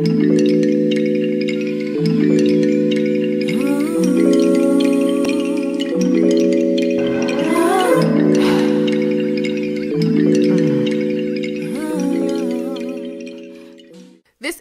This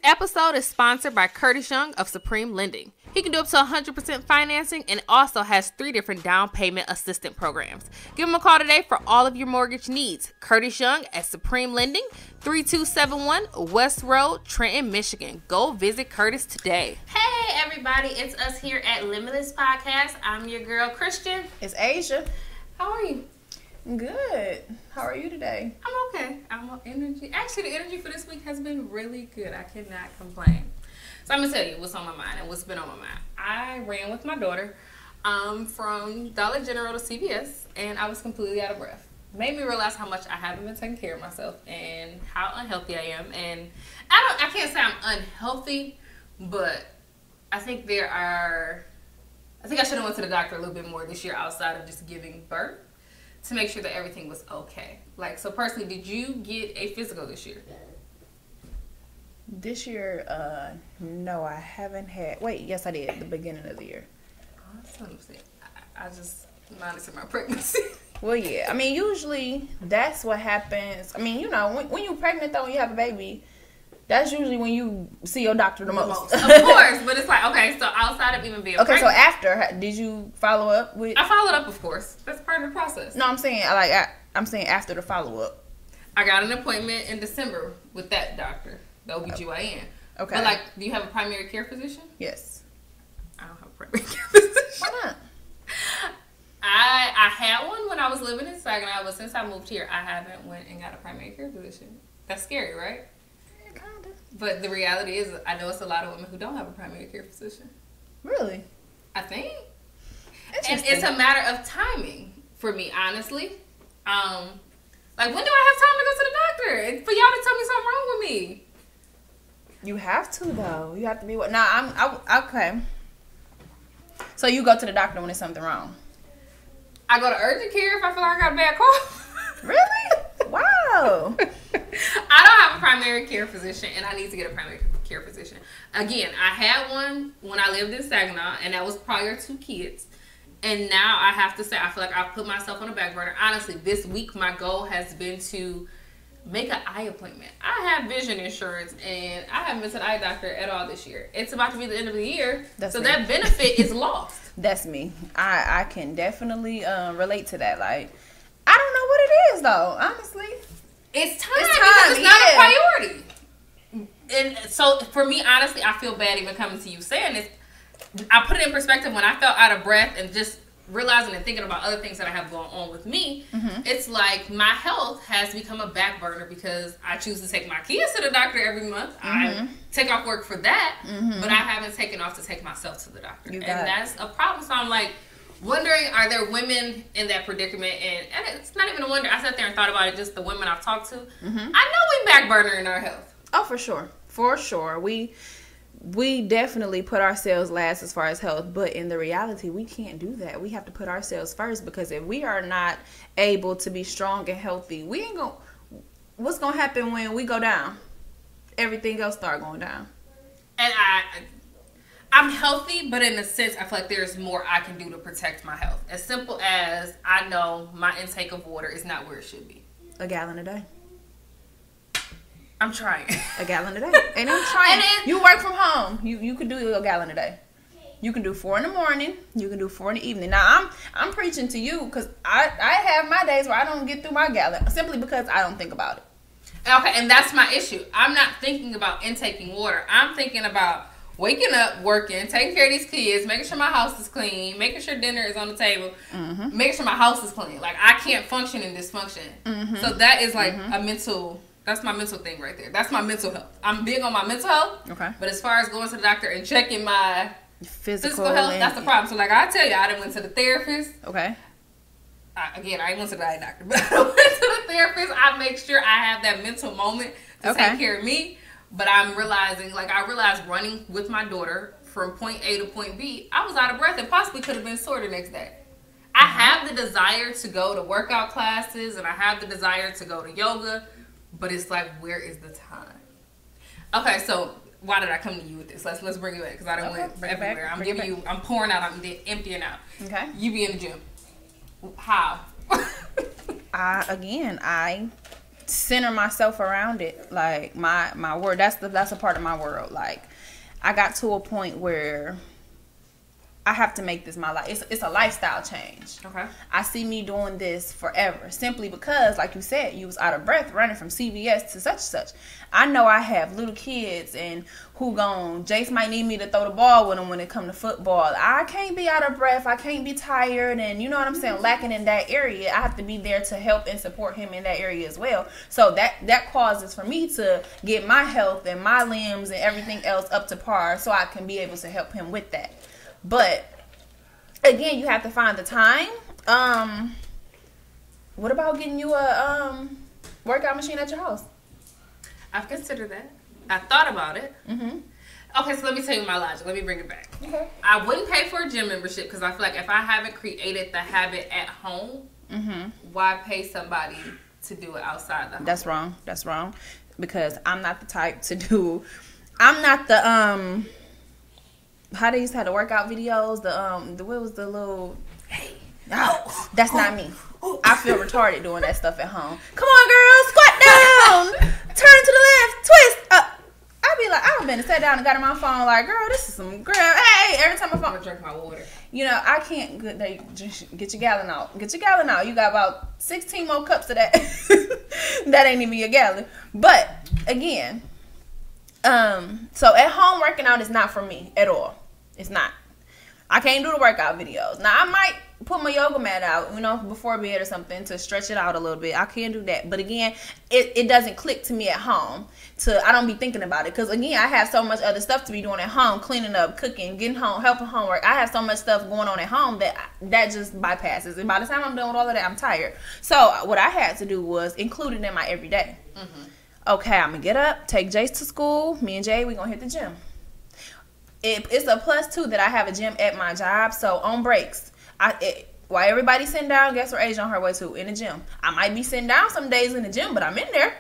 episode is sponsored by Curtis.young of Supreme Lending. He can do up to 100% financing and also has 3 different down payment assistant programs. Give him a call today for all of your mortgage needs. Curtis.young at Supreme Lending, 3271 West Road, Trenton, Michigan. Go visit Curtis today. Hey everybody, it's us here at Limitless Podcast. I'm your girl Christian. It's Asia. How are you? Good. How are you today? I'm okay. I'm on energy. Actually, the energy for this week has been really good. I cannot complain. So I'm going to tell you what's on my mind and what's been on my mind. I ran with my daughter from Dollar General to CVS, and I was completely out of breath. Made me realize how much I haven't been taking care of myself and how unhealthy I am. And I can't say I'm unhealthy, but I think I should have went to the doctor a little bit more this year outside of just giving birth, to make sure that everything was okay. Like, so personally, did you get a physical this year? This year, no, I haven't had. Wait, yes, I did at the beginning of the year. Oh, that's what I'm saying. I just monitored my pregnancy. Well, yeah. I mean, usually that's what happens. I mean, you know, when you're pregnant, though, when you have a baby, that's usually when you see your doctor the most. Of course, but it's like, okay, so outside of even being pregnant. So after, did you follow up with? I followed up, of course. That's part of the process. No, I'm saying I'm saying after the follow up. I got an appointment in December with that doctor, the OBGYN. Okay. But, like, do you have a primary care physician? Yes. I don't have a primary care physician. Why not? I had one when I was living in Saginaw, but since I moved here, I haven't went and got a primary care physician. That's scary, right? Kind of. But the reality is, I know it's a lot of women who don't have a primary care physician. Really? I think. And it's a matter of timing for me, honestly. Like, when do I have time to go to the doctor and for y'all to tell me something wrong with me? You have to, though. You have to be what? Now, okay. So you go to the doctor when there's something wrong? I go to urgent care if I feel like I got a bad cough. Really? Wow. I don't have a primary care physician, and I need to get a primary care physician. Again, I had one when I lived in Saginaw, and that was prior to kids. And now I have to say, I feel like I've put myself on the back burner. Honestly, this week my goal has been to make an eye appointment. I have vision insurance, and I haven't been to the eye doctor at all this year. It's about to be the end of the year, so that benefit is lost. That's me. I can definitely relate to that. Like, I don't know what it is, though, honestly. It's time because it's not a priority. And so, for me, honestly, I feel bad even coming to you saying this. I put it in perspective when I felt out of breath and just realizing and thinking about other things that I have going on with me. Mm-hmm. It's like my health has become a back burner because I choose to take my kids to the doctor every month. Mm-hmm. I take off work for that, mm-hmm. but I haven't taken off to take myself to the doctor. And that's a problem. So I'm like wondering, are there women in that predicament? And it's not even a wonder. I sat there and thought about it, just the women I've talked to. Mm-hmm. I know we back burner in our health. Oh, for sure. For sure. We definitely put ourselves last as far as health, but in the reality, we can't do that. We have to put ourselves first, because if we are not able to be strong and healthy, we ain't gonna. What's gonna happen when we go down? Everything else start going down. And I'm healthy, but in a sense, I feel like there's more I can do to protect my health. As simple as I know my intake of water is not where it should be. A gallon a day. I'm trying. A gallon a day. And I'm trying. You work from home. You can do a gallon a day. You can do 4 in the morning. You can do 4 in the evening. Now, I'm preaching to you because I have my days where I don't get through my gallon simply because I don't think about it. Okay, and that's my issue. I'm not thinking about intaking water. I'm thinking about waking up, working, taking care of these kids, making sure my house is clean, making sure dinner is on the table, mm-hmm. making sure my house is clean. Like, I can't function in dysfunction. Mm-hmm. So that is like mm-hmm. a mental... That's my mental thing right there. That's my mental health. I'm big on my mental health. Okay. But as far as going to the doctor and checking my physical health, that's the problem. So, like I tell you, I done went to the therapist. Okay. I ain't went to the eye doctor, but I went to the therapist. I make sure I have that mental moment to take care of me. But I'm realizing, I realized running with my daughter from point A to point B, I was out of breath and possibly could have been sore the next day. I have the desire to go to workout classes and I have the desire to go to yoga. But it's like, where is the time? Okay, so why did I come to you with this? Let's bring it back because I done went everywhere. I'm pouring out. I'm emptying out. Okay. You be in the gym. How? I center myself around it. Like my word. That's a part of my world. Like I got to a point where I have to make this my life. It's a lifestyle change. Okay. I see me doing this forever simply because, like you said, you was out of breath running from CVS to such and such. I know I have little kids and Jace might need me to throw the ball with them when it come to football. I can't be out of breath. I can't be tired and you know what I'm saying, lacking in that area. I have to be there to help and support him in that area as well. So that causes for me to get my health and my limbs and everything else up to par so I can be able to help him with that. But again, you have to find the time. What about getting you a workout machine at your house? I've considered that. I thought about it. Mm-hmm. Okay, so let me tell you my logic. Let me bring it back. Okay. I wouldn't pay for a gym membership because I feel like if I haven't created the habit at home, why pay somebody to do it outside the home? That's wrong. Because I'm not the type to do. I'm not the how they used to have the workout videos, what was the little, that's not me. I feel retarded doing that stuff at home. Come on, girl, squat down, turn to the left, twist up. I be like, I've been and sat down and got on my phone like, girl, this is some girl. Hey, every time I'm gonna drink my water. You know, I can't just get your gallon out. Get your gallon out. You got about 16 more cups of that. That ain't even your gallon. But again, so at home working out is not for me at all. It's not. I can't do the workout videos. Now, I might put my yoga mat out, you know, before bed or something to stretch it out a little bit. I can do that. But again, it doesn't click to me at home. I don't be thinking about it. Because again, I have so much other stuff to be doing at home. Cleaning up, cooking, getting home, helping homework. I have so much stuff going on at home that just bypasses. And by the time I'm done with all of that, I'm tired. So what I had to do was include it in my everyday. Mm-hmm. Okay, I'm going to get up, take Jace to school. Me and Jay, we going to hit the gym. It's a plus too that I have a gym at my job. So on breaks, while everybody's sitting down, guess where Asia on her way to? In the gym. I might be sitting down some days in the gym, but I'm in there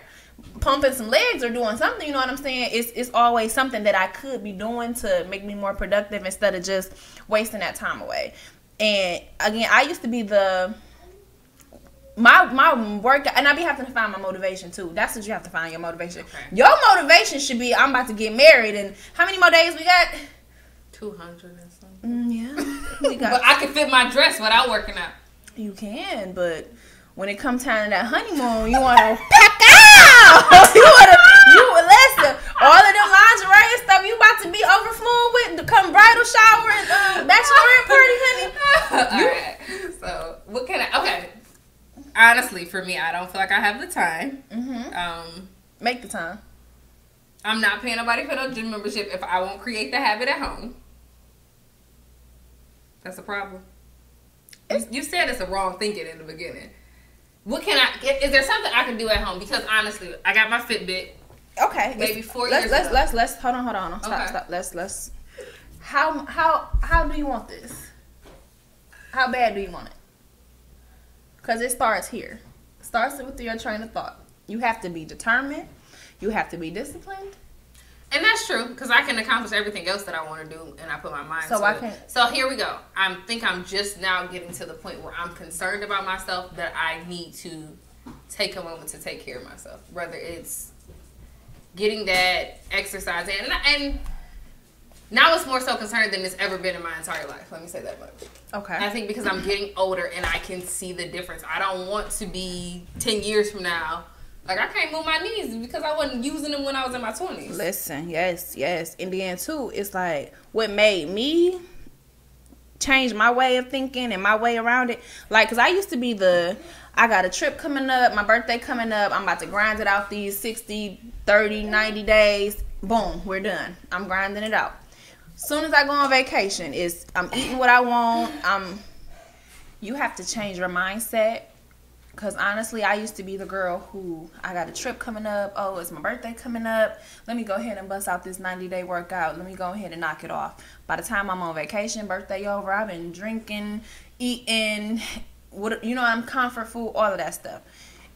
pumping some legs or doing something. You know what I'm saying? It's always something that I could be doing to make me more productive instead of just wasting that time away. And again, I used to be my work, and I be having to find my motivation too. That's what you have to find, your motivation. Okay. Your motivation should be, I'm about to get married, and how many more days we got? 200 and something. Yeah. We got. But I can fit my dress without working out. You can, but when it comes time to that honeymoon, you want to pack out. you listen. All of them lingerie and stuff you about to be overflowing with to come bridal shower and bachelorette party, honey. All right. So what can I? Okay. Honestly, for me, I don't feel like I have the time. Mm-hmm. Make the time. I'm not paying nobody for no gym membership if I won't create the habit at home. That's a problem. You said it's a wrong thinking in the beginning. What can I? Is there something I can do at home? Because honestly, I got my Fitbit. Okay. Maybe 4 years ago. Let's hold on. Stop. Let's. How do you want this? How bad do you want it? Because it starts here. It starts with your train of thought. You have to be determined. You have to be disciplined. And that's true, because I can accomplish everything else that I want to do, and I put my mind to it. So here we go. I think I'm just now getting to the point where I'm concerned about myself, that I need to take a moment to take care of myself. Whether it's getting that exercise in. And now it's more so concerned than it's ever been in my entire life. Let me say that much. Okay. I think because I'm getting older and I can see the difference. I don't want to be 10 years from now. Like, I can't move my knees because I wasn't using them when I was in my 20s. Listen, yes. And then, too, it's like what made me change my way of thinking and my way around it. Like, because I used to be I got a trip coming up, my birthday coming up. I'm about to grind it out these 60, 30, 90 days. Boom, we're done. I'm grinding it out. Soon as I go on vacation, I'm eating what I want. You have to change your mindset. Because honestly, I used to be the girl who, I got a trip coming up. Oh, it's my birthday coming up. Let me go ahead and bust out this 90-day workout. Let me go ahead and knock it off. By the time I'm on vacation, birthday over, I've been drinking, eating, I'm comfort food, all of that stuff.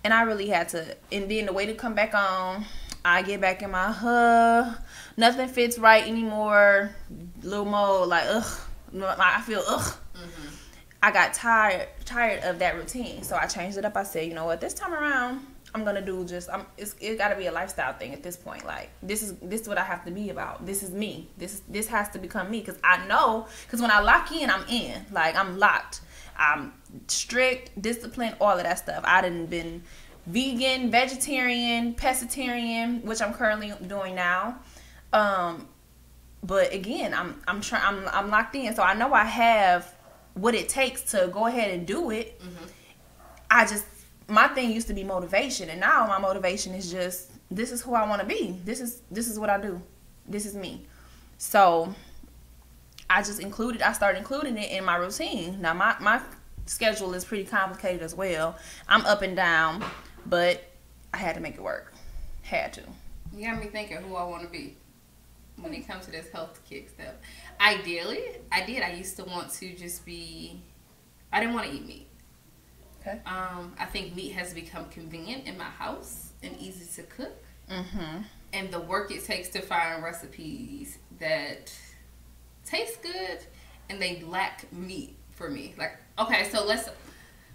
And I really had to, and then the way to come back on, I get back in my nothing fits right anymore. Little more like, ugh. I feel, ugh. Mm-hmm. I got tired of that routine. So I changed it up. I said, you know what, this time around, I'm going to do it got to be a lifestyle thing at this point. Like, this is what I have to be about. This is me. This has to become me. Because I know, because when I lock in, I'm in. Like, I'm locked. I'm strict, disciplined, all of that stuff. I done been vegan, vegetarian, pescatarian, which I'm currently doing now. But again, I'm locked in. So I know I have what it takes to go ahead and do it. Mm-hmm. My thing used to be motivation, and now my motivation is just, this is who I want to be. This is what I do. This is me. So I started including it in my routine. Now my schedule is pretty complicated as well. I'm up and down, but I had to make it work. Had to. You got me thinking who I want to be when it comes to this health kick stuff. Ideally, I used to want to just be, I didn't want to eat meat. Okay. I think meat has become convenient in my house and easy to cook. Mm-hmm. And the work it takes to find recipes that taste good and they lack meat for me. Like, okay, so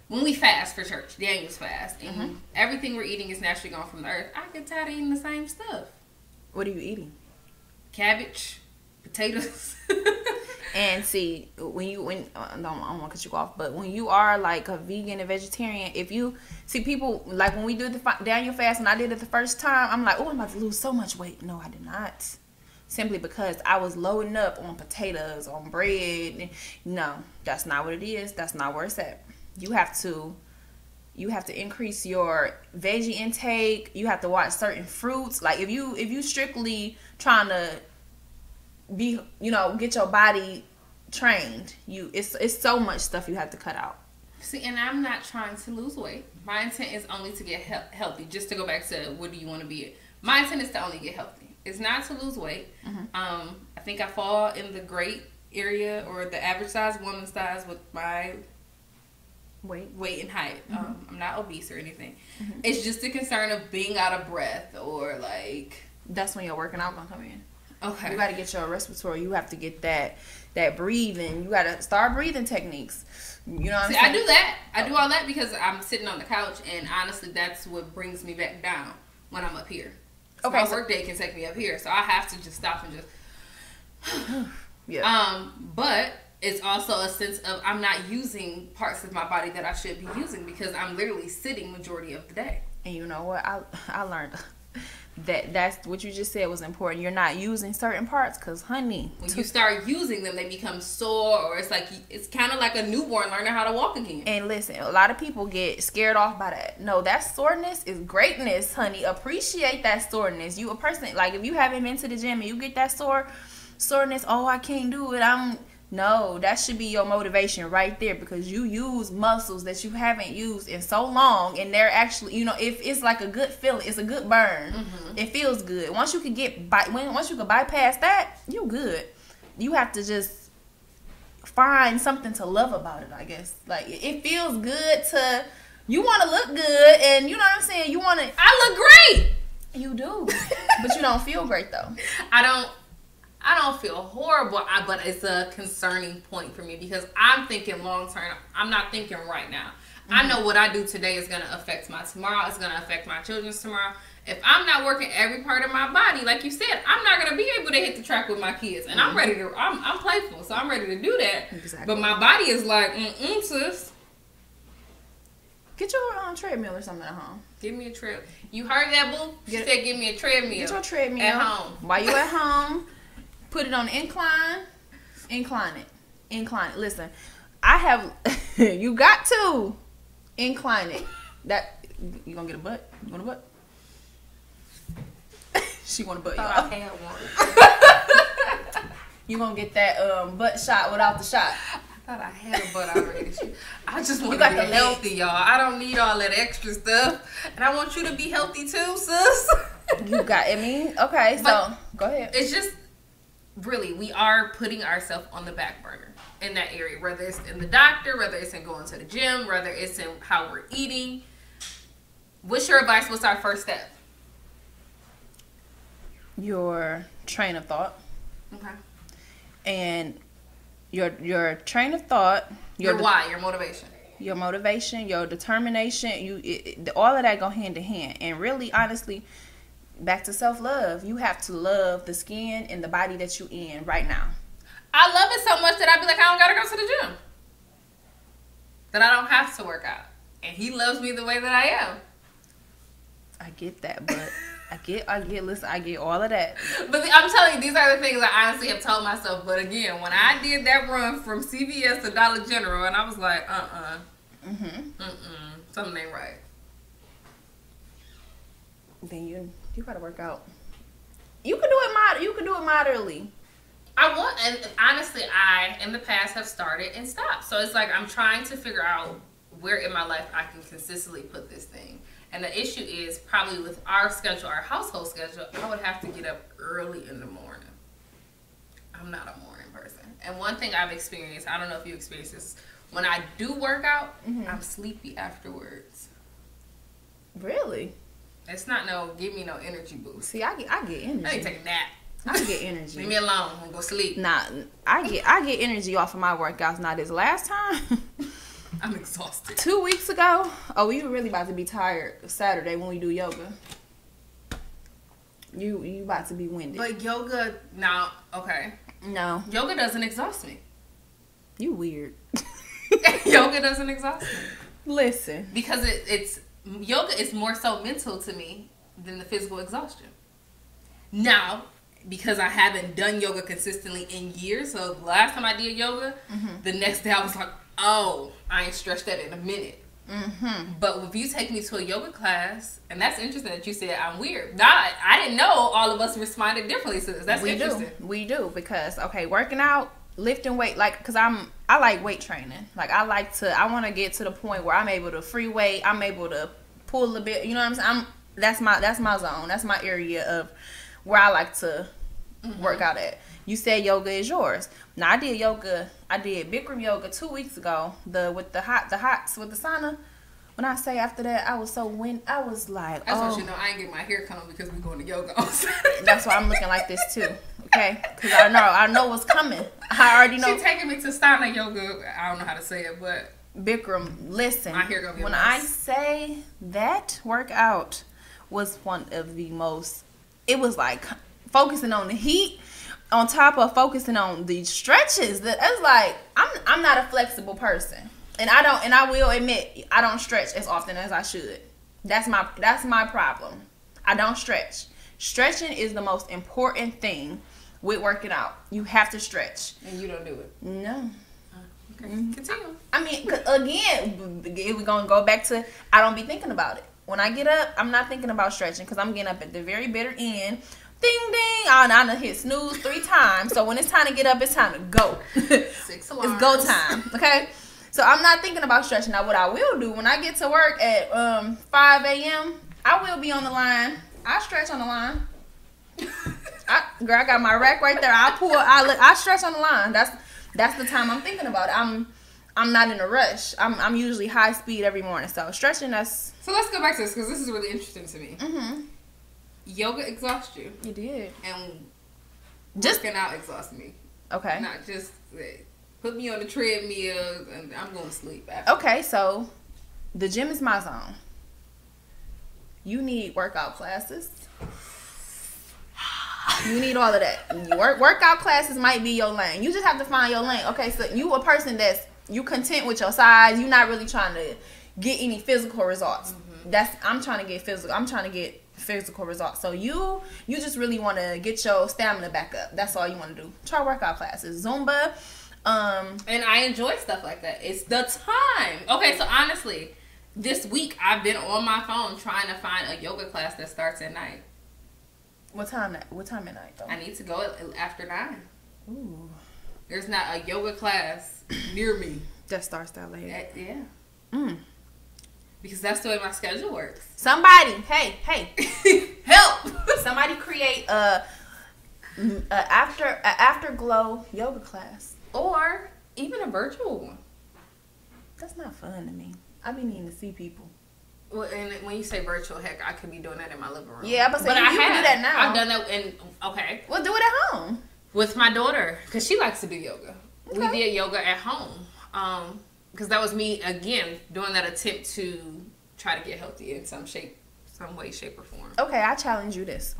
when we fast for church, Daniel's fast, and mm-hmm. everything we're eating is naturally gone from the earth, I get tired of eating the same stuff. What are you eating? Cabbage, potatoes. And see, I don't want to cut you off, but when you are like a vegan and vegetarian, if you see people, like when we do the Daniel fast, and I did it the first time, I'm like, oh, I'm about to lose so much weight. No, I did not. Simply because I was loading up on potatoes, on bread. No, that's not what it is. That's not where it's at. You have to increase your veggie intake. You have to watch certain fruits. Like if you strictly trying to be, get your body trained, it's so much stuff you have to cut out. See, and I'm not trying to lose weight. My intent is only to get healthy. Just to go back to what do you want to be? My intent is to only get healthy. It's not to lose weight. Mm-hmm. I think I fall in the great area or the average size, woman size with my weight and height. Mm-hmm. I'm not obese or anything. Mm-hmm. It's just a concern of being out of breath or like. That's when your working out gonna come in. Okay. You got to get your respiratory. You have to get that breathing. You got to start breathing techniques. You know what I'm saying? I do that. I do all that because I'm sitting on the couch, and honestly, that's what brings me back down when I'm up here. So okay. My work day can take me up here, so I have to just stop and just. Yeah. But it's also a sense of I'm not using parts of my body that I should be using because I'm literally sitting majority of the day. And you know what? I learned. That's what you just said was important. You're not using certain parts because, honey, when you start using them, they become sore, or it's kind of like a newborn learning how to walk again. And listen, a lot of people get scared off by that. No, that soreness is greatness, honey. Appreciate that soreness. You a person, like if you haven't been to the gym and you get that soreness, oh, I can't do it. No, that should be your motivation right there because you use muscles that you haven't used in so long, and they're actually, if it's like a good feeling, it's a good burn. Mm-hmm. It feels good. Once you can bypass that, you good. You have to just find something to love about it, I guess. Like it feels good you want to look good, and you know what I'm saying. You want to. I look great. You do, but you don't feel great though. I don't feel horrible, but it's a concerning point for me because I'm thinking long term. I'm not thinking right now. Mm-hmm. I know what I do today is going to affect my tomorrow. It's going to affect my children's tomorrow. If I'm not working every part of my body, like you said, I'm not going to be able to hit the track with my kids. And I'm ready to, I'm playful, so I'm ready to do that. Exactly. But my body is like, sis. Get your treadmill or something at home. Give me a treadmill. You heard that, boo? She said give me a treadmill. Get your treadmill. At home. While you at home. Put it on incline it. Listen, I have, you got to incline it. That, you gonna get a butt? You want a butt? She want a butt, y'all. I had one. You gonna get that butt shot without the shot. I thought I had a butt already. I just want to be healthy, y'all. I don't need all that extra stuff. And I want you to be healthy too, sis. You got, okay, so go ahead. It's just, really, we are putting ourselves on the back burner in that area, whether it's in the doctor, whether it's in going to the gym, whether it's in how we're eating. What's your advice? What's our first step? your train of thought. Okay. And your train of thought, your why, your motivation, your determination, all of that go hand in hand. And really, honestly, back to self-love, you have to love the skin and the body that you in right now. I love it so much that I be like, I don't gotta go to the gym, that I don't have to work out, and he loves me the way that I am. I get that, but listen, I get all of that. But I'm telling you, these are the things I honestly have told myself. But again, when I did that run from CVS to Dollar General, and I was like, something ain't right. Then you gotta work out. You can do it moderately. And honestly, I in the past have started and stopped. So it's like I'm trying to figure out where in my life I can consistently put this thing. And the issue is probably with our schedule, our household schedule, I would have to get up early in the morning. I'm not a morning person. And one thing I've experienced, I don't know if you experience this, when I do work out, I'm sleepy afterwards. Really? It's not give me no energy boost. See, I get energy. I ain't take a nap. I get energy. Leave me alone. I'm gonna go sleep. Nah, I get energy off of my workouts. Now this last time, I'm exhausted. 2 weeks ago, we were really about to be tired Saturday when we do yoga. You about to be winded. But yoga, now, okay. No. Yoga doesn't exhaust me. You weird. Yoga doesn't exhaust me. Listen. Because yoga is more so mental to me than the physical exhaustion. Now, because I haven't done yoga consistently in years, so the last time I did yoga, the next day I was like, oh, I ain't stretched that in a minute. But if you take me to a yoga class, and that's interesting that you said I'm weird. I didn't know all of us responded differently to this. That's interesting. We do because working out, lifting weight, because I like weight training. Like I want to get to the point where I'm able to free weight. I'm able to pull a bit. You know what I'm saying? That's my zone. That's my area of where I like to work out at. You said yoga is yours. Now I did Bikram yoga 2 weeks ago. With the hots with the sauna. When I say after that, I was so I was like, that's what you know. I ain't get my hair cut because we going to yoga. That's why I'm looking like this too. Okay, because I know what's coming. I already know. She's taking me to sauna yoga. I don't know how to say it, but Bikram. Listen, my hair gonna be when I say that workout was one of the most. It was like focusing on the heat, on top of focusing on the stretches. That it's like I'm not a flexible person, and I will admit I don't stretch as often as I should. That's my problem. I don't stretch. Stretching is the most important thing with working out. You have to stretch. And you don't do it? No. Okay. Continue. I mean, again, we're going to go back to, I don't be thinking about it. When I get up, I'm not thinking about stretching because I'm getting up at the very bitter end. Ding, ding. I done hit snooze 3 times. So when it's time to get up, it's time to go. 6 alarms. It's go time. Okay? So I'm not thinking about stretching. Now, what I will do when I get to work at 5 a.m., I will be on the line. I stretch on the line. I got my rack right there. I stretch on the line. That's the time I'm thinking about it. I'm not in a rush. I'm usually high speed every morning. So stretching, that's. So let's go back to this because this is really interesting to me. Yoga exhausts you. It did. And working out exhausts me. Okay. Not just put me on the treadmill and I'm going to sleep after. Okay, so the gym is my zone. You need workout classes. You need all of that. Workout classes might be your lane. You just have to find your lane. Okay, so you a person you content with your size. You're not really trying to get any physical results. I'm trying to get physical. I'm trying to get physical results. So you just really want to get your stamina back up. That's all you want to do. Try workout classes, Zumba. And I enjoy stuff like that. It's the time. Okay, so honestly, this week I've been on my phone trying to find a yoga class that starts at night. What time at night though? I need to go after 9. Ooh. There's not a yoga class near me that starts that late. Yeah. Because that's the way my schedule works. Somebody, hey, help! Somebody create a afterglow yoga class, or even a virtual one. That's not fun to me. I be needing to see people. Well, and when you say virtual, heck, I could be doing that in my living room. Yeah, but I can do that now. I've done that, and okay. Well, do it at home with my daughter because she likes to do yoga. Okay. We did yoga at home because that was me again doing that attempt to try to get healthy in some way, shape, or form. Okay, I challenge you this.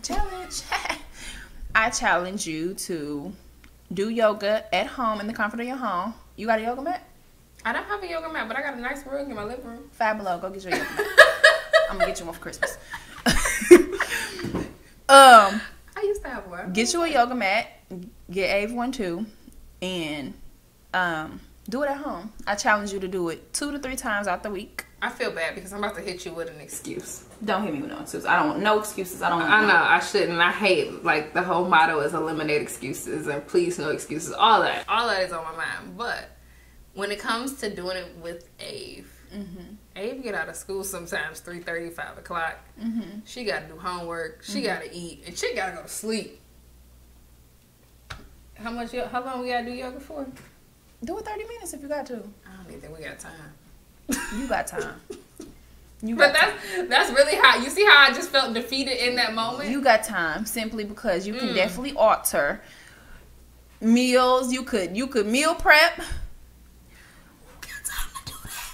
Challenge. I challenge you to do yoga at home in the comfort of your home. You got a yoga mat? I don't have a yoga mat, but I got a nice rug in my living room. $5 below. Go get your yoga mat. I'm gonna get you one for Christmas. I used to have one. Get you a yoga mat. Get Ave one too, and do it at home. I challenge you to do it 2 to 3 times out the week. I feel bad because I'm about to hit you with an excuse. Don't hit me with no excuses. I don't want no excuses. I know I shouldn't. I hate like the whole motto is eliminate excuses and please no excuses. All that is on my mind. But when it comes to doing it with Ave, Ave get out of school sometimes 3:30, 5 o'clock. She got to do homework. She got to eat, and she got to go to sleep. How long we got to do yoga for? Do it 30 minutes if you got to. I don't even think we got time. You got time. That's really how you see how I just felt defeated in that moment. You got time simply because you can definitely alter meals. You could meal prep. You got time to do that.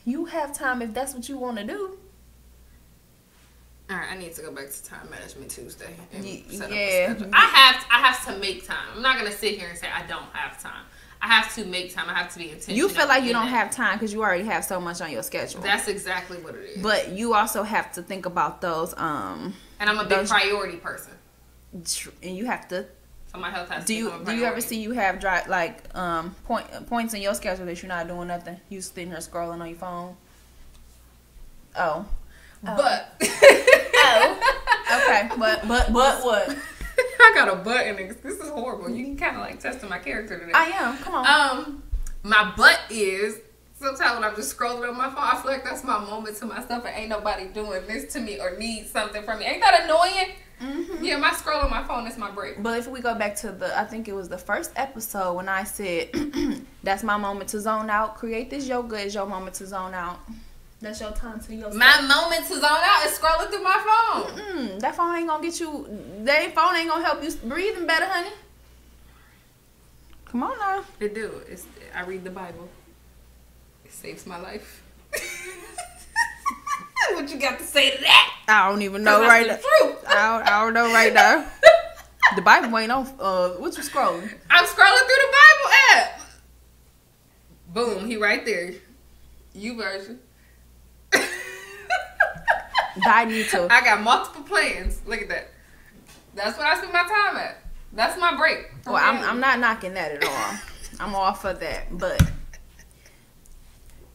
You have time if that's what you want to do. All right, I need to go back to time management Tuesday and set up a schedule. I have to make time. I'm not gonna sit here and say I don't have time. I have to make time. I have to be intentional. You feel like you don't have time because you already have so much on your schedule. That's exactly what it is. But you also have to think about those. And I'm a big priority person. And you have to. So my health has to do you ever see you have points in your schedule that you're not doing nothing? You sitting here scrolling on your phone. Oh. But. Okay. But what? I got a butt in it. This is horrible. You can kind of like testing my character today. I am. Come on. My butt is sometimes when I'm just scrolling on my phone, I feel like that's my moment to myself and ain't nobody doing this to me or needs something from me. Ain't that annoying? Yeah, my scroll on my phone is my break. But if we go back to I think it was the first episode when I said, that's my moment to zone out. Create this yoga is your moment to zone out. That's your time to yourself. My moment to zone out is scrolling through my phone. That phone ain't gonna get you. That phone ain't gonna help you breathing better, honey. Come on now. It do. I read the Bible. It saves my life. What you got to say to that? I don't even know right now. I don't know right now. The Bible ain't on. What you scrolling? I'm scrolling through the Bible app. Boom, he right there. You version. I need to. I got multiple plans. Look at that. That's what I spend my time at. That's my break. Well, I'm not knocking that at all. I'm all for that, but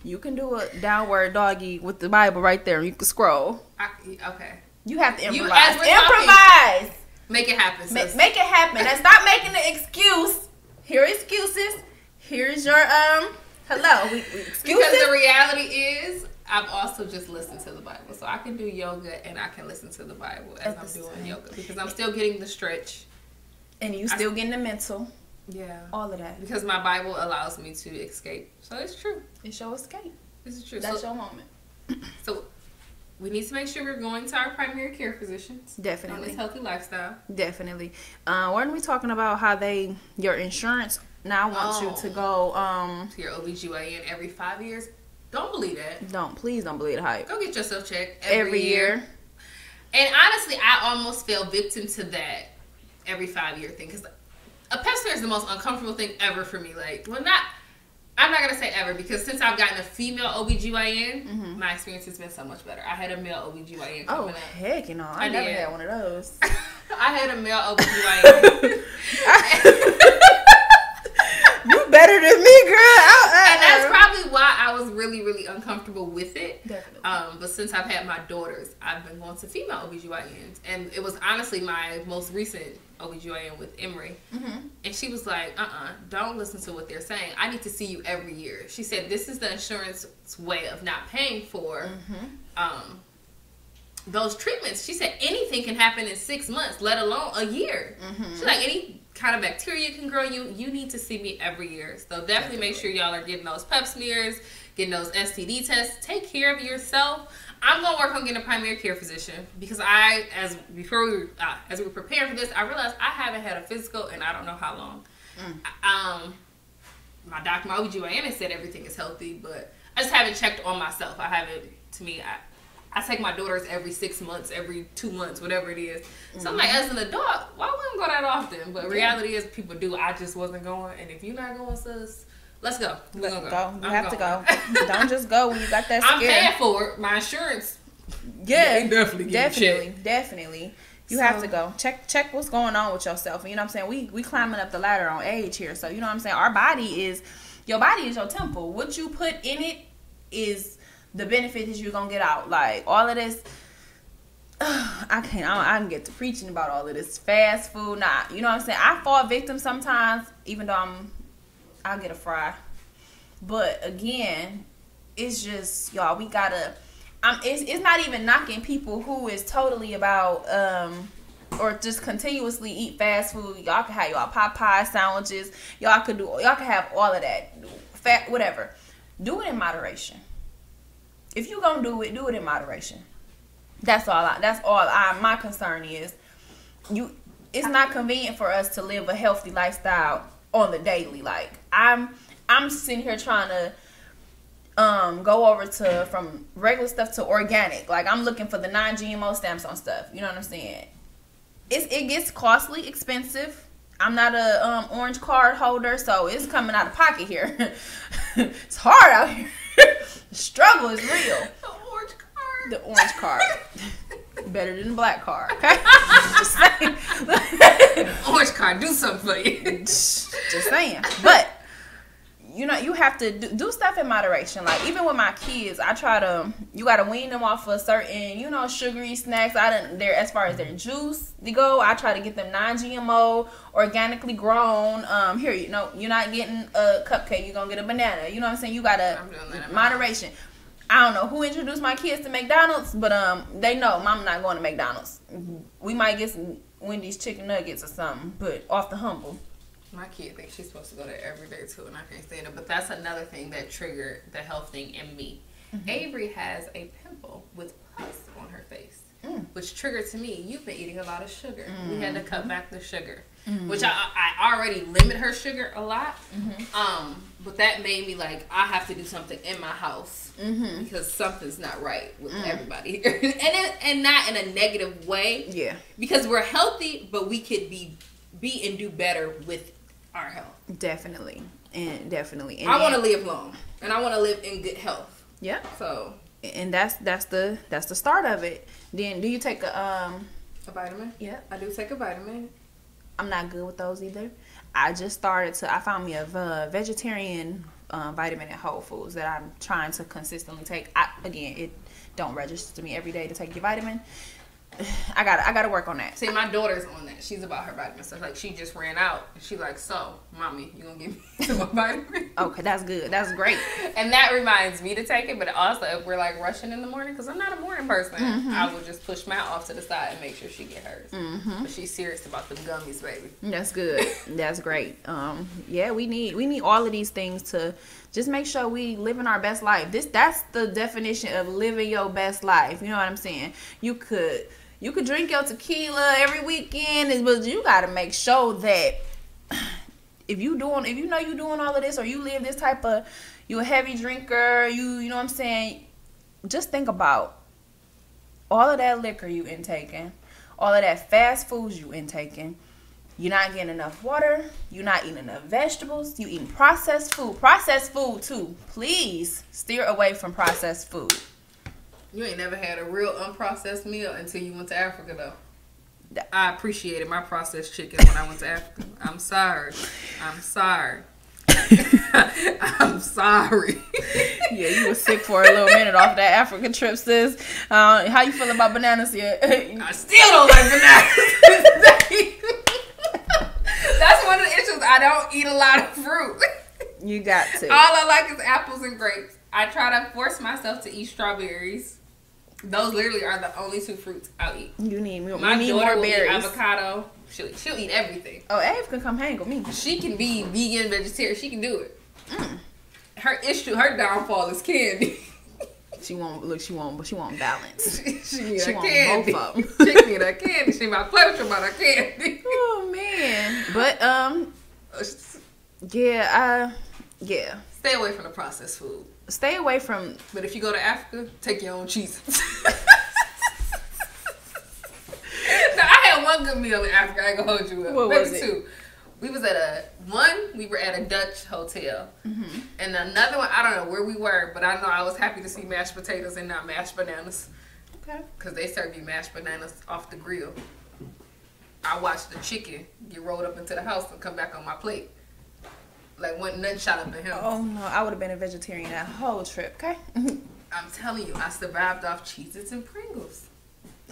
you can do a downward doggy with the Bible right there. You can scroll. Okay. You have to improvise. Improvise. Make it happen. Make it happen. And stop making the excuse. Here are excuses. Here's your hello. Excuses. Because the reality is, I've also just listened to the Bible. So I can do yoga and I can listen to the Bible as I'm doing yoga. Because I'm still getting the stretch. And you still getting the mental. Yeah. All of that. Because my Bible allows me to escape. So it's true. It's your escape. This is true. That's your moment. So we need to make sure we're going to our primary care physicians. Definitely. On this healthy lifestyle. Definitely. Weren't we talking about how your insurance now wants you to go to your OBGYN every 5 years? Don't believe that. Please don't believe the hype. Go get yourself checked every year. And honestly, I almost fell victim to that every 5 year thing because a pap smear is the most uncomfortable thing ever for me. I'm not gonna say ever because since I've gotten a female OBGYN, my experience has been so much better. I had a male OBGYN coming up. Heck, I never had one of those. I had a male OBGYN. You better than me, girl. And that's probably why I was really, really uncomfortable with it. Definitely. But since I've had my daughters, I've been going to female OBGYNs. And it was honestly my most recent OBGYN with Emory. And she was like, don't listen to what they're saying. I need to see you every year. She said, this is the insurance way of not paying for those treatments. She said, anything can happen in 6 months, let alone a year. She's like, any kind of bacteria can grow you. You need to see me every year. So definitely make sure y'all are getting those pap smears, getting those STD tests. Take care of yourself. I'm gonna work on getting a primary care physician because as we were preparing for this, I realized I haven't had a physical in I don't know how long. My doctor, my OBGYN has said everything is healthy, but I just haven't checked on myself. I take my daughters every 6 months, every 2 months, whatever it is. So I'm like, as an adult, why wouldn't I go that often? But reality is, people do. I just wasn't going. And if you're not going, sis, let's go. We're gonna go. You have to go. Don't just go when you got that scare. I'm paying for it. My insurance. Yeah, definitely. You have to go. Check what's going on with yourself. And you know what I'm saying? We climbing up the ladder on age here. So you know what I'm saying? Your body is your temple. What you put in it is the benefit that you're gonna get out. Like all of this, I can get to preaching about all of this fast food. Nah, you know what I'm saying? I fall victim sometimes, even though I'll get a fry. But again, it's just y'all. We gotta. It's not even knocking people who is totally about or just continuously eat fast food. Y'all can have y'all Popeye sandwiches. Y'all can have all of that. Fat whatever. Do it in moderation. If you gonna do it in moderation. That's all. My concern is, it's not convenient for us to live a healthy lifestyle on the daily. Like I'm sitting here trying to go over from regular stuff to organic. Like I'm looking for the non-GMO stamps on stuff. You know what I'm saying? It gets costly, expensive. I'm not a orange card holder, so it's coming out of pocket here. It's hard out here. The struggle is real. The orange card. Better than the black card. Okay? Just saying. Orange card, do something for you. Just saying. But you have to do stuff in moderation. Like even with my kids, you gotta wean them off of certain, sugary snacks. As far as their juice to go, I try to get them non-GMO, organically grown. You're not getting a cupcake, you're gonna get a banana. You know what I'm saying? You gotta moderation. I don't know who introduced my kids to McDonald's, but they know Mom not going to McDonald's. We might get some Wendy's chicken nuggets or something, but off the humble. My kid thinks she's supposed to go there every day too, and I can't stand it. But that's another thing that triggered the health thing in me. Mm-hmm. Avery has a pimple with pus on her face, which triggered to me. You've been eating a lot of sugar. Mm-hmm. We had to cut back the sugar, which I already limit her sugar a lot. Mm-hmm. But that made me like I have to do something in my house because something's not right with everybody here, and not in a negative way. Yeah, because we're healthy, but we could be and do better with our health. Definitely. And I want to live long, and I want to live in good health. Yeah. So, and that's the start of it. Then, do you take a vitamin? Yeah, I do take a vitamin. I'm not good with those either. I found me a vegetarian vitamin at Whole Foods that I'm trying to consistently take. It don't register to me every day to take your vitamin. I gotta work on that. See, my daughter's on that. She's about her vitamin stuff. Like she just ran out, and she like, so, mommy, you gonna give me some more vitamin? Okay, that's good. That's great. And that reminds me to take it. But also, if we're like rushing in the morning, because I'm not a morning person, I will just push Matt off to the side and make sure she get hers. But she's serious about them gummies, baby. That's good. That's great. Yeah, we need all of these things to just make sure we living our best life. That's the definition of living your best life. You know what I'm saying? You could drink your tequila every weekend, but you gotta make sure that if you know you're doing all of this, or you live this type of, you a heavy drinker, you know what I'm saying, just think about all of that liquor you intaking, all of that fast foods you intaking. You're not getting enough water. You're not eating enough vegetables. You eating processed food. Processed food too. Please steer away from processed food. You ain't never had a real unprocessed meal until you went to Africa, though. I appreciated my processed chicken when I went to Africa. I'm sorry. I'm sorry. Yeah, you were sick for a little minute off that African trip, sis. How you feel about bananas here? I still don't like bananas. That's one of the issues. I don't eat a lot of fruit. You got to. All I like is apples and grapes. I try to force myself to eat strawberries. Those literally are the only two fruits I'll eat. You need more. My daughter will eat avocado. She'll eat everything. Oh, Ave can come hang with me. She can be vegan, vegetarian. She can do it. her downfall is candy. She won't balance. She need She a want candy. both of them. She need a candy. She might play with you about her candy. Oh man, but yeah. Stay away from the processed food. Stay away from. But if you go to Africa, take your own cheeses. Now, I had one good meal in Africa. I ain't gonna hold you up. What was it? Two. We were at a Dutch hotel. Mm-hmm. And another one, I don't know where we were, but I know I was happy to see mashed potatoes and not mashed bananas. Okay. Because they serve you mashed bananas off the grill. I watched the chicken get rolled up into the house and come back on my plate. Like, wasn't nothing shot up in him. Oh no, I would have been a vegetarian that whole trip, okay? I'm telling you, I survived off Cheez-Its and Pringles.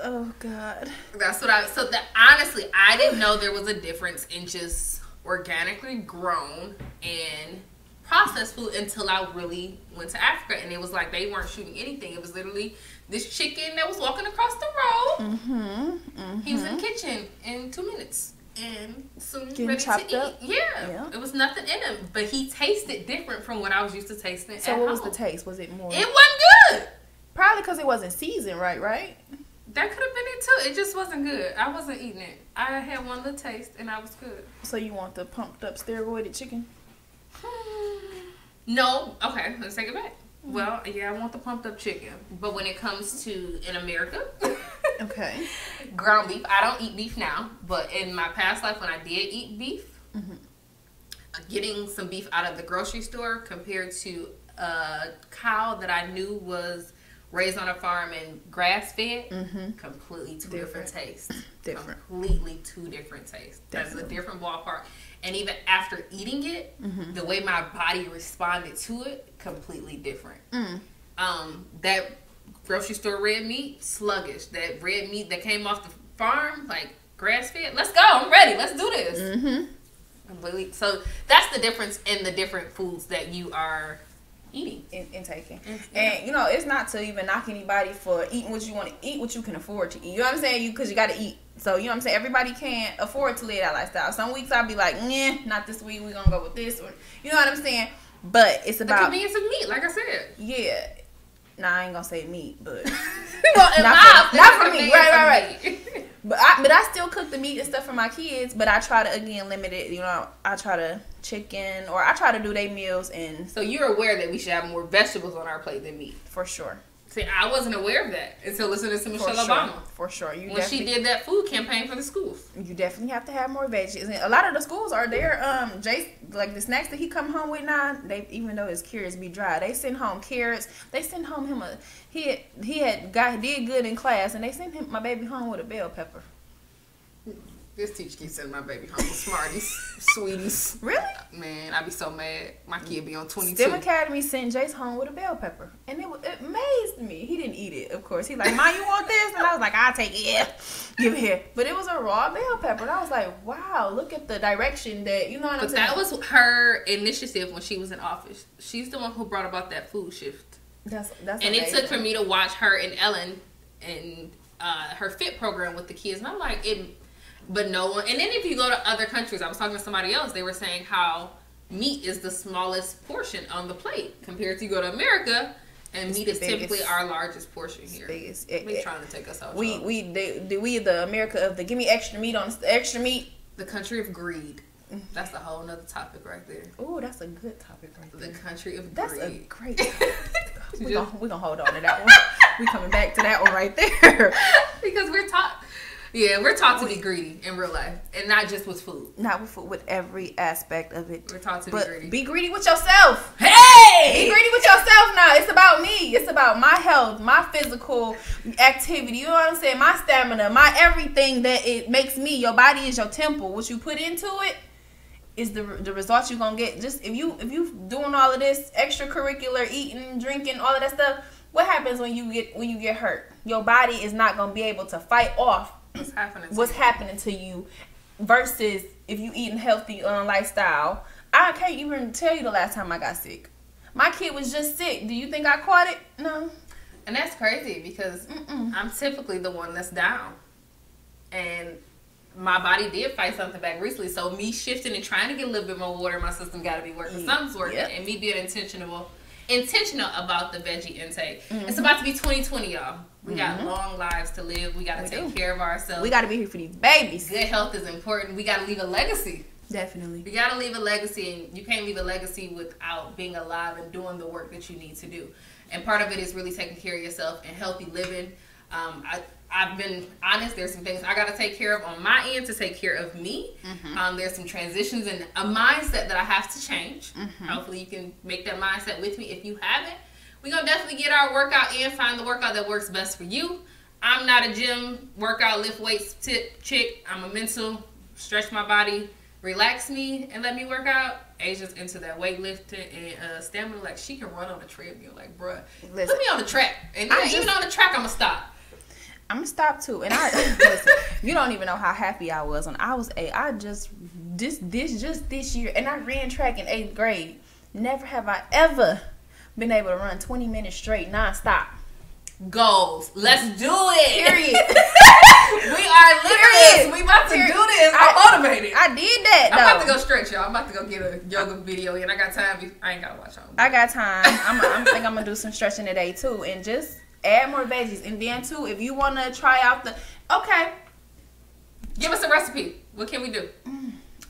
Oh God. That's what honestly, I didn't know there was a difference in just organically grown and processed food until I really went to Africa. And it was like they weren't shooting anything. It was literally this chicken that was walking across the road. Mm-hmm. He was in the kitchen in 2 minutes. And soon ready to eat. Up? Yeah. It was nothing in him. But he tasted different from what I was used to tasting at home. So what was the taste? Was it more? It wasn't good. Probably because it wasn't seasoned right? That could have been it too. It just wasn't good. I wasn't eating it. I had one little taste and I was good. So you want the pumped up steroided chicken? No. Okay, let's take it back. Well, yeah, I want the pumped up chicken. But when it comes to in America, okay, ground beef. I don't eat beef now, but in my past life when I did eat beef, getting some beef out of the grocery store compared to a cow that I knew was raised on a farm and grass fed, completely two different tastes. Completely two different tastes. That's a different ballpark. And even after eating it, the way my body responded to it, completely different. That grocery store red meat, sluggish. That red meat that came off the farm, like grass fed. Let's go. I'm ready. Let's do this. Completely. So that's the difference in the different foods that you are eating and taking. And it's not to even knock anybody for eating what you want to eat, what you can afford to eat. You know what I'm saying? Because you got to eat. So you know what I'm saying? Everybody can't afford to live that lifestyle. Some weeks I'll be like, not this week. We're gonna go with this, or you know what I'm saying? But it's about the convenience of meat, like I said. Yeah. Nah, I ain't gonna say meat, but well, not for me. Right. But I still cook the meat and stuff for my kids. But I try to again limit it. I try to chicken, or I try to do their meals. And so you're aware that we should have more vegetables on our plate than meat, for sure. See, I wasn't aware of that until listening to Michelle Obama. For sure. When she did that food campaign for the schools. You definitely have to have more veggies. And a lot of the schools are there. Jace, like the snacks that he come home with now, they, even though his carrots be dry, they send home carrots. They send home him he did good in class, and they sent my baby home with a bell pepper. This teacher keeps sending my baby home with Smarties, Sweeties. Really? Man, I be so mad. My kid be on 22. STEM Academy sent Jace home with a bell pepper. And it amazed me. He didn't eat it, of course. He's like, Mom, you want this? And I was like, I'll take it. Yeah. Give it here. But it was a raw bell pepper. And I was like, wow, look at the direction that, you know what I'm saying? That was her initiative when she was in office. She's the one who brought about that food shift. That's and amazing. it took for me to watch her and Ellen and her FIT program with the kids. And I'm like, but no one. And then if you go to other countries, I was talking to somebody else. They were saying how meat is the smallest portion on the plate compared to you go to America, and meat is typically our largest portion here. They're trying to take us out. We the America of the give me extra meat on extra meat. The country of greed. That's a whole nother topic right there. Oh, that's a good topic right there. The country of greed. That's a great topic. We're gonna hold on to that one. We coming back to that one right there because we're taught. Yeah, we're taught to be greedy in real life, and not just with food. Not with food, with every aspect of it. We're taught to be greedy. Be greedy with yourself. Hey! Be greedy with yourself now. It's about me. It's about my health, my physical activity. You know what I'm saying? My stamina, my everything that it makes me. Your body is your temple. What you put into it is the results you're gonna get. Just if you doing all of this extracurricular eating, drinking, all of that stuff, what happens when you get hurt? Your body is not gonna be able to fight off what's happening to you versus if you eating healthy lifestyle. I can't even tell you the last time I got sick. My kid was just sick. Do you think I caught it? No. And that's crazy because I'm typically the one that's down. And my body did fight something back recently. So me shifting and trying to get a little bit more water in my system got to be working. Something's working. Yep. And me being intentional about the veggie intake. It's about to be 2020, y'all. We got long lives to live. We got to take care of ourselves. We got to be here for these babies. Good health is important. We got to leave a legacy. Definitely. You got to leave a legacy, and you can't leave a legacy without being alive and doing the work that you need to do. And part of it is really taking care of yourself and healthy living. I've been honest. There's some things I got to take care of on my end to take care of me. There's some transitions and a mindset that I have to change. Hopefully you can make that mindset with me. If you haven't, we're going to definitely get our workout in, find the workout that works best for you. I'm not a gym workout, lift weights chick. I'm a mental, stretch my body, relax me, and let me work out. Asia's into that weightlifting and stamina. Like, she can run on the treadmill. Like, bruh, put me on the track. And even on the track, I'm going to stop. I'm gonna stop too, and listen, you don't even know how happy I was when I was 8. I just this year, and I ran track in 8th grade. Never have I ever been able to run 20 minutes straight nonstop. Goals. Let's do it. Period. We are limitless. We about to do this. I'm motivated. I did that. I'm about to go stretch, y'all. I'm about to go get a yoga video in. I got time. I ain't gotta watch on. I got time. I think I'm gonna do some stretching today too, and just add more veggies. And then too, if you want to try out give us a recipe. What can we do?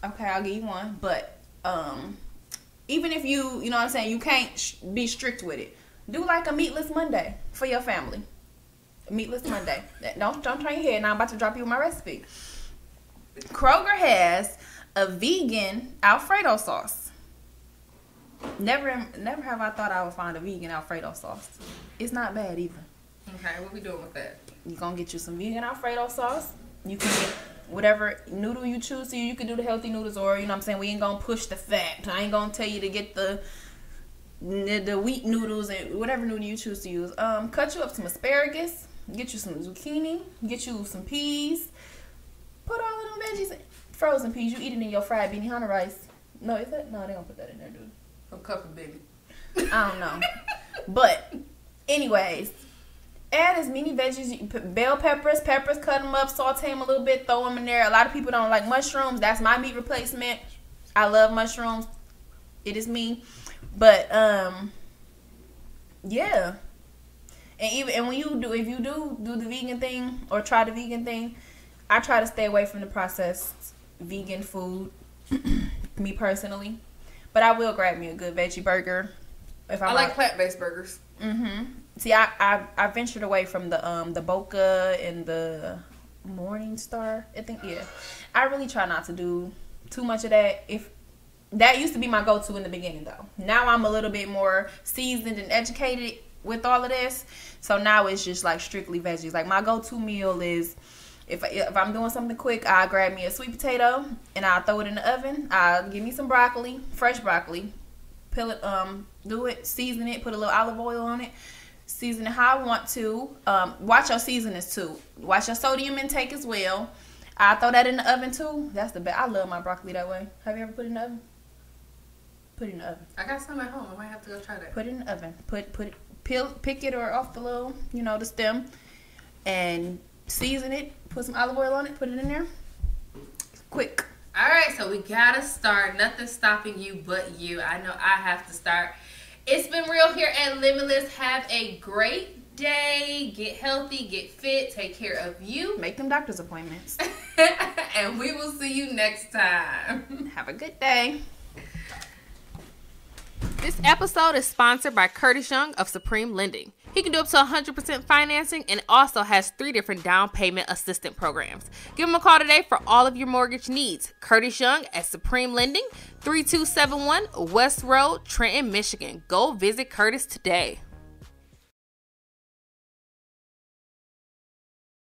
Okay, I'll give you one. But even if you know what I'm saying, you can't be strict with it. Do like a meatless Monday for your family. A meatless Monday. Don't turn your head. Now I'm about to drop you my recipe. Kroger has a vegan Alfredo sauce. Never have I thought I would find a vegan Alfredo sauce. It's not bad either. Okay, what we doing with that? You're going to get you some vegan Alfredo sauce. You can get whatever noodle you choose to. You can do the healthy noodles, or, you know what I'm saying, we ain't going to push the fat. I ain't going to tell you to get the wheat noodles and whatever noodle you choose to use. Cut you up some asparagus. Get you some zucchini. Get you some peas. Put all of them veggies in. Frozen peas. You eat it in your fried Benihana rice. No, is that? No, they don't put that in there, dude. From Cup of Baby. I don't know. But, anyways, add as many veggies. Bell peppers, cut them up, saute them a little bit, throw them in there. A lot of people don't like mushrooms. That's my meat replacement. I love mushrooms. It is me. But, yeah. And when if you do the vegan thing or try the vegan thing, I try to stay away from the processed vegan food, me personally. But I will grab me a good veggie burger. I like plant-based burgers. See, I ventured away from the Boca and the Morningstar. I really try not to do too much of that. If that used to be my go-to in the beginning, though. Now I'm a little bit more seasoned and educated with all of this. So now it's just like strictly veggies. Like my go-to meal is, if I'm doing something quick, I'll grab me a sweet potato and I'll throw it in the oven. I'll give me some broccoli, fresh broccoli, peel it, do it, season it, put a little olive oil on it, season it how I want to. Watch your seasonings too. Watch your sodium intake as well. I'll throw that in the oven too. That's the best. I love my broccoli that way. Have you ever put it in the oven? Put it in the oven. I got some at home. I might have to go try that. Put it in the oven. Pick it or off the little, the stem, and season it. Put some olive oil on it. Put it in there. Quick. All right, so we gotta start. Nothing's stopping you but you. I know I have to start. It's been real here at Limitless. Have a great day. Get healthy. Get fit. Take care of you. Make them doctor's appointments. And we will see you next time. Have a good day. This episode is sponsored by Curtis.young of Supreme Lending. He can do up to 100% financing and also has 3 different down payment assistant programs. Give him a call today for all of your mortgage needs. Curtis.young at Supreme Lending, 3271 West Road, Trenton, Michigan. Go visit Curtis today.